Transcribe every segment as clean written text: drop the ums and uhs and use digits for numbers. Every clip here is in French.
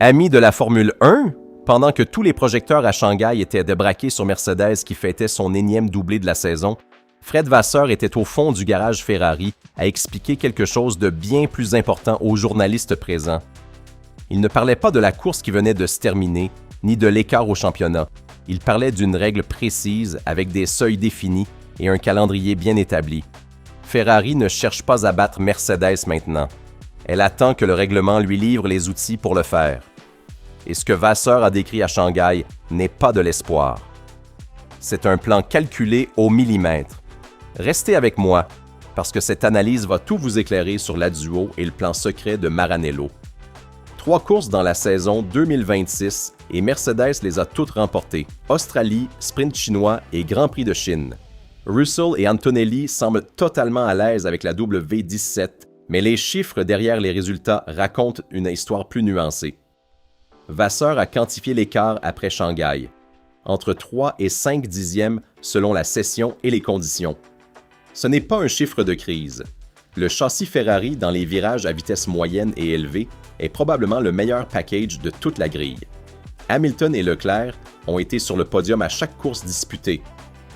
Ami de la Formule 1, pendant que tous les projecteurs à Shanghai étaient débraqués sur Mercedes qui fêtait son énième doublé de la saison, Fred Vasseur était au fond du garage Ferrari à expliquer quelque chose de bien plus important aux journalistes présents. Il ne parlait pas de la course qui venait de se terminer, ni de l'écart au championnat. Il parlait d'une règle précise avec des seuils définis et un calendrier bien établi. Ferrari ne cherche pas à battre Mercedes maintenant. Elle attend que le règlement lui livre les outils pour le faire. Et ce que Vasseur a décrit à Shanghai n'est pas de l'espoir. C'est un plan calculé au millimètre. Restez avec moi, parce que cette analyse va tout vous éclairer sur la duo et le plan secret de Maranello. 3 courses dans la saison 2026 et Mercedes les a toutes remportées. Australie, Sprint chinois et Grand Prix de Chine. Russell et Antonelli semblent totalement à l'aise avec la W17, mais les chiffres derrière les résultats racontent une histoire plus nuancée. Vasseur a quantifié l'écart après Shanghai, entre 3 et 5 dixièmes selon la session et les conditions. Ce n'est pas un chiffre de crise. Le châssis Ferrari dans les virages à vitesse moyenne et élevée est probablement le meilleur package de toute la grille. Hamilton et Leclerc ont été sur le podium à chaque course disputée.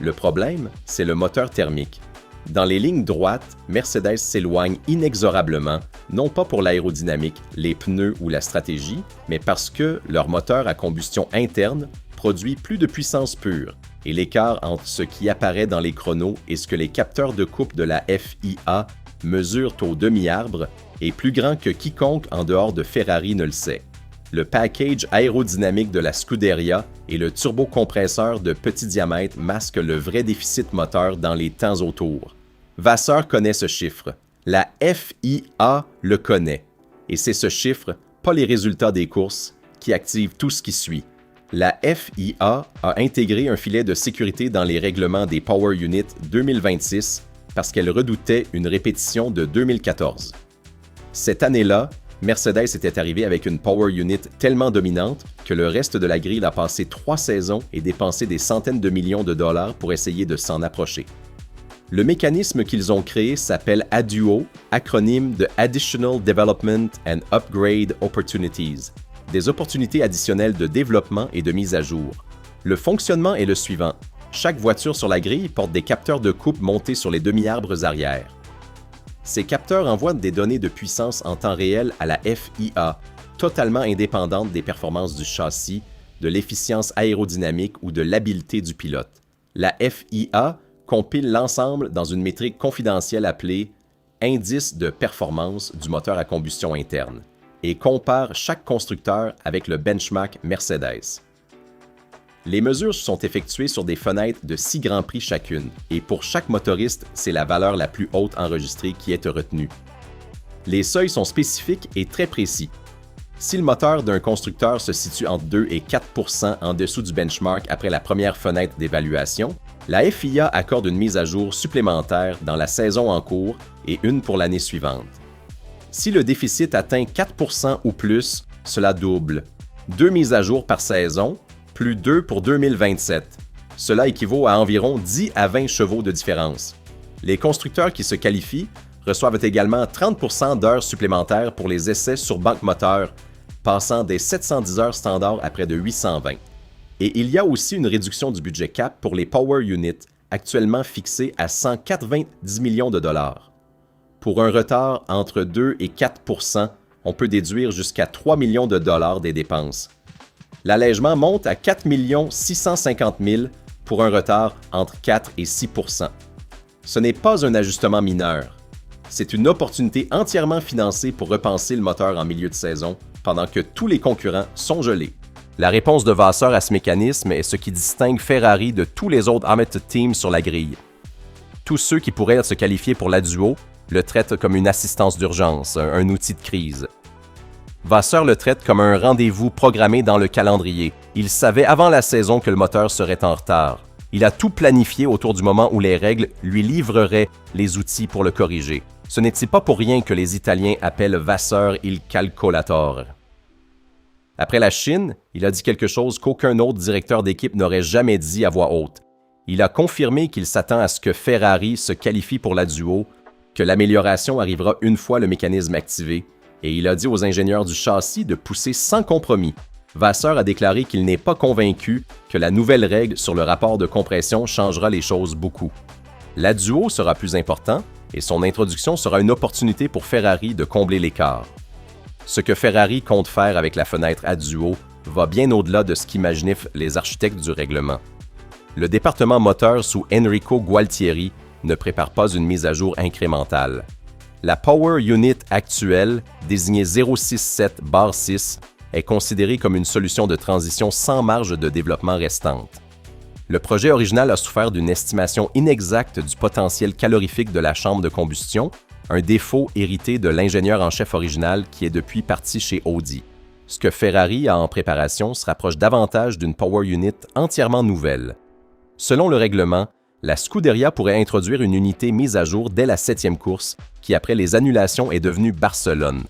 Le problème, c'est le moteur thermique. Dans les lignes droites, Mercedes s'éloigne inexorablement, non pas pour l'aérodynamique, les pneus ou la stratégie, mais parce que leur moteur à combustion interne produit plus de puissance pure, et l'écart entre ce qui apparaît dans les chronos et ce que les capteurs de coupe de la FIA mesurent au demi-arbre est plus grand que quiconque en dehors de Ferrari ne le sait. Le package aérodynamique de la Scuderia et le turbocompresseur de petit diamètre masquent le vrai déficit moteur dans les temps autour. Vasseur connaît ce chiffre. La FIA le connaît. Et c'est ce chiffre, pas les résultats des courses, qui active tout ce qui suit. La FIA a intégré un filet de sécurité dans les règlements des Power Units 2026 parce qu'elle redoutait une répétition de 2014. Cette année-là, Mercedes était arrivé avec une Power Unit tellement dominante que le reste de la grille a passé 3 saisons et dépensé des centaines de millions de dollars pour essayer de s'en approcher. Le mécanisme qu'ils ont créé s'appelle ADUO, acronyme de Additional Development and Upgrade Opportunities, des opportunités additionnelles de développement et de mise à jour. Le fonctionnement est le suivant. Chaque voiture sur la grille porte des capteurs de coupe montés sur les demi-arbres arrière. Ces capteurs envoient des données de puissance en temps réel à la FIA, totalement indépendantes des performances du châssis, de l'efficience aérodynamique ou de l'habileté du pilote. La FIA compile l'ensemble dans une métrique confidentielle appelée « indice de performance du moteur à combustion interne » et compare chaque constructeur avec le benchmark Mercedes. Les mesures sont effectuées sur des fenêtres de 6 grands prix chacune, et pour chaque motoriste, c'est la valeur la plus haute enregistrée qui est retenue. Les seuils sont spécifiques et très précis. Si le moteur d'un constructeur se situe entre 2 et 4 % en dessous du benchmark après la première fenêtre d'évaluation, la FIA accorde une mise à jour supplémentaire dans la saison en cours et une pour l'année suivante. Si le déficit atteint 4 % ou plus, cela double. 2 mises à jour par saison, plus 2 pour 2027. Cela équivaut à environ 10 à 20 chevaux de différence. Les constructeurs qui se qualifient reçoivent également 30 % d'heures supplémentaires pour les essais sur banque moteur, passant des 710 heures standards à près de 820. Et il y a aussi une réduction du budget cap pour les Power Units, actuellement fixé à 190 millions de dollars. Pour un retard entre 2 et 4 %, on peut déduire jusqu'à 3 millions de dollars des dépenses. L'allègement monte à 4 650 000 pour un retard entre 4 et 6 %. Ce n'est pas un ajustement mineur. C'est une opportunité entièrement financée pour repenser le moteur en milieu de saison pendant que tous les concurrents sont gelés. La réponse de Vasseur à ce mécanisme est ce qui distingue Ferrari de tous les autres Amateur Teams sur la grille. Tous ceux qui pourraient se qualifier pour la duo le traitent comme une assistance d'urgence, un outil de crise. Vasseur le traite comme un rendez-vous programmé dans le calendrier. Il savait avant la saison que le moteur serait en retard. Il a tout planifié autour du moment où les règles lui livreraient les outils pour le corriger. Ce n'est-il pas pour rien que les Italiens appellent Vasseur il calcolatore. Après la Chine, il a dit quelque chose qu'aucun autre directeur d'équipe n'aurait jamais dit à voix haute. Il a confirmé qu'il s'attend à ce que Ferrari se qualifie pour la duo, que l'amélioration arrivera une fois le mécanisme activé, et il a dit aux ingénieurs du châssis de pousser sans compromis. Vasseur a déclaré qu'il n'est pas convaincu que la nouvelle règle sur le rapport de compression changera les choses beaucoup. L'adduo sera plus important et son introduction sera une opportunité pour Ferrari de combler l'écart. Ce que Ferrari compte faire avec la fenêtre adduo va bien au-delà de ce qu'imaginaient les architectes du règlement. Le département moteur sous Enrico Gualtieri ne prépare pas une mise à jour incrémentale. La Power Unit actuelle, désignée 067-6, est considérée comme une solution de transition sans marge de développement restante. Le projet original a souffert d'une estimation inexacte du potentiel calorifique de la chambre de combustion, un défaut hérité de l'ingénieur en chef original qui est depuis parti chez Audi. Ce que Ferrari a en préparation se rapproche davantage d'une Power Unit entièrement nouvelle. Selon le règlement, la Scuderia pourrait introduire une unité mise à jour dès la 7e course, qui après les annulations est devenue Barcelone.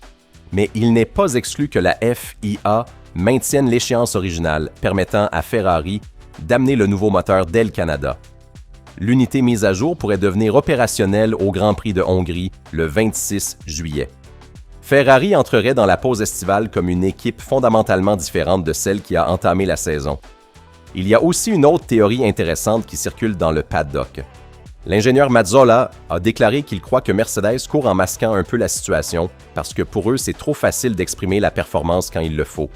Mais il n'est pas exclu que la FIA maintienne l'échéance originale, permettant à Ferrari d'amener le nouveau moteur dès le Canada. L'unité mise à jour pourrait devenir opérationnelle au Grand Prix de Hongrie le 26 juillet. Ferrari entrerait dans la pause estivale comme une équipe fondamentalement différente de celle qui a entamé la saison. Il y a aussi une autre théorie intéressante qui circule dans le paddock. L'ingénieur Mazzola a déclaré qu'il croit que Mercedes court en masquant un peu la situation parce que pour eux, c'est trop facile d'exprimer la performance quand il le faut.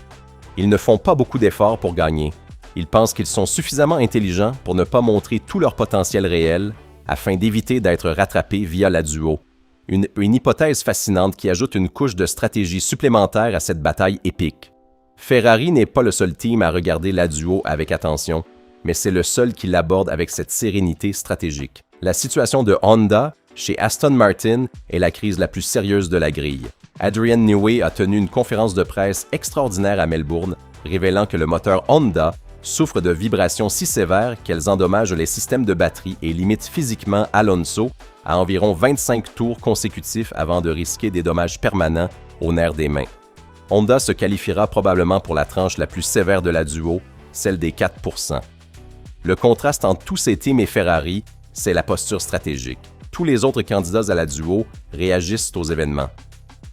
Ils ne font pas beaucoup d'efforts pour gagner. Ils pensent qu'ils sont suffisamment intelligents pour ne pas montrer tout leur potentiel réel afin d'éviter d'être rattrapés via la duo. Une hypothèse fascinante qui ajoute une couche de stratégie supplémentaire à cette bataille épique. Ferrari n'est pas le seul team à regarder la duo avec attention, mais c'est le seul qui l'aborde avec cette sérénité stratégique. La situation de Honda chez Aston Martin est la crise la plus sérieuse de la grille. Adrian Newey a tenu une conférence de presse extraordinaire à Melbourne, révélant que le moteur Honda souffre de vibrations si sévères qu'elles endommagent les systèmes de batterie et limitent physiquement Alonso à environ 25 tours consécutifs avant de risquer des dommages permanents aux nerfs des mains. Honda se qualifiera probablement pour la tranche la plus sévère de la duo, celle des 4%. Le contraste entre tous ces teams et Ferrari, c'est la posture stratégique. Tous les autres candidats à la duo réagissent aux événements.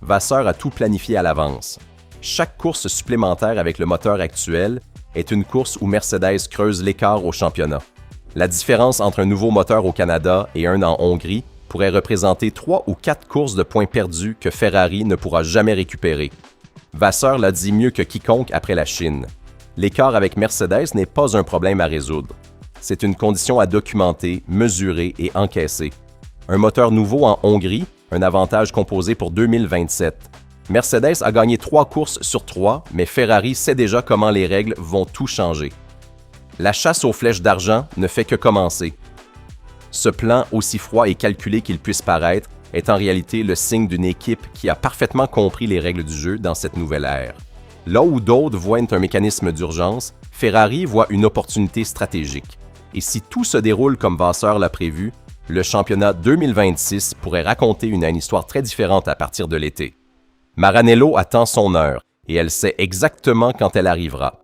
Vasseur a tout planifié à l'avance. Chaque course supplémentaire avec le moteur actuel est une course où Mercedes creuse l'écart au championnat. La différence entre un nouveau moteur au Canada et un en Hongrie pourrait représenter 3 ou 4 courses de points perdus que Ferrari ne pourra jamais récupérer. Vasseur l'a dit mieux que quiconque après la Chine. L'écart avec Mercedes n'est pas un problème à résoudre. C'est une condition à documenter, mesurer et encaisser. Un moteur nouveau en Hongrie, un avantage composé pour 2027. Mercedes a gagné 3 courses sur 3, mais Ferrari sait déjà comment les règles vont tout changer. La chasse aux flèches d'argent ne fait que commencer. Ce plan, aussi froid et calculé qu'il puisse paraître, est en réalité le signe d'une équipe qui a parfaitement compris les règles du jeu dans cette nouvelle ère. Là où d'autres voient un mécanisme d'urgence, Ferrari voit une opportunité stratégique. Et si tout se déroule comme Vasseur l'a prévu, le championnat 2026 pourrait raconter une histoire très différente à partir de l'été. Maranello attend son heure et elle sait exactement quand elle arrivera.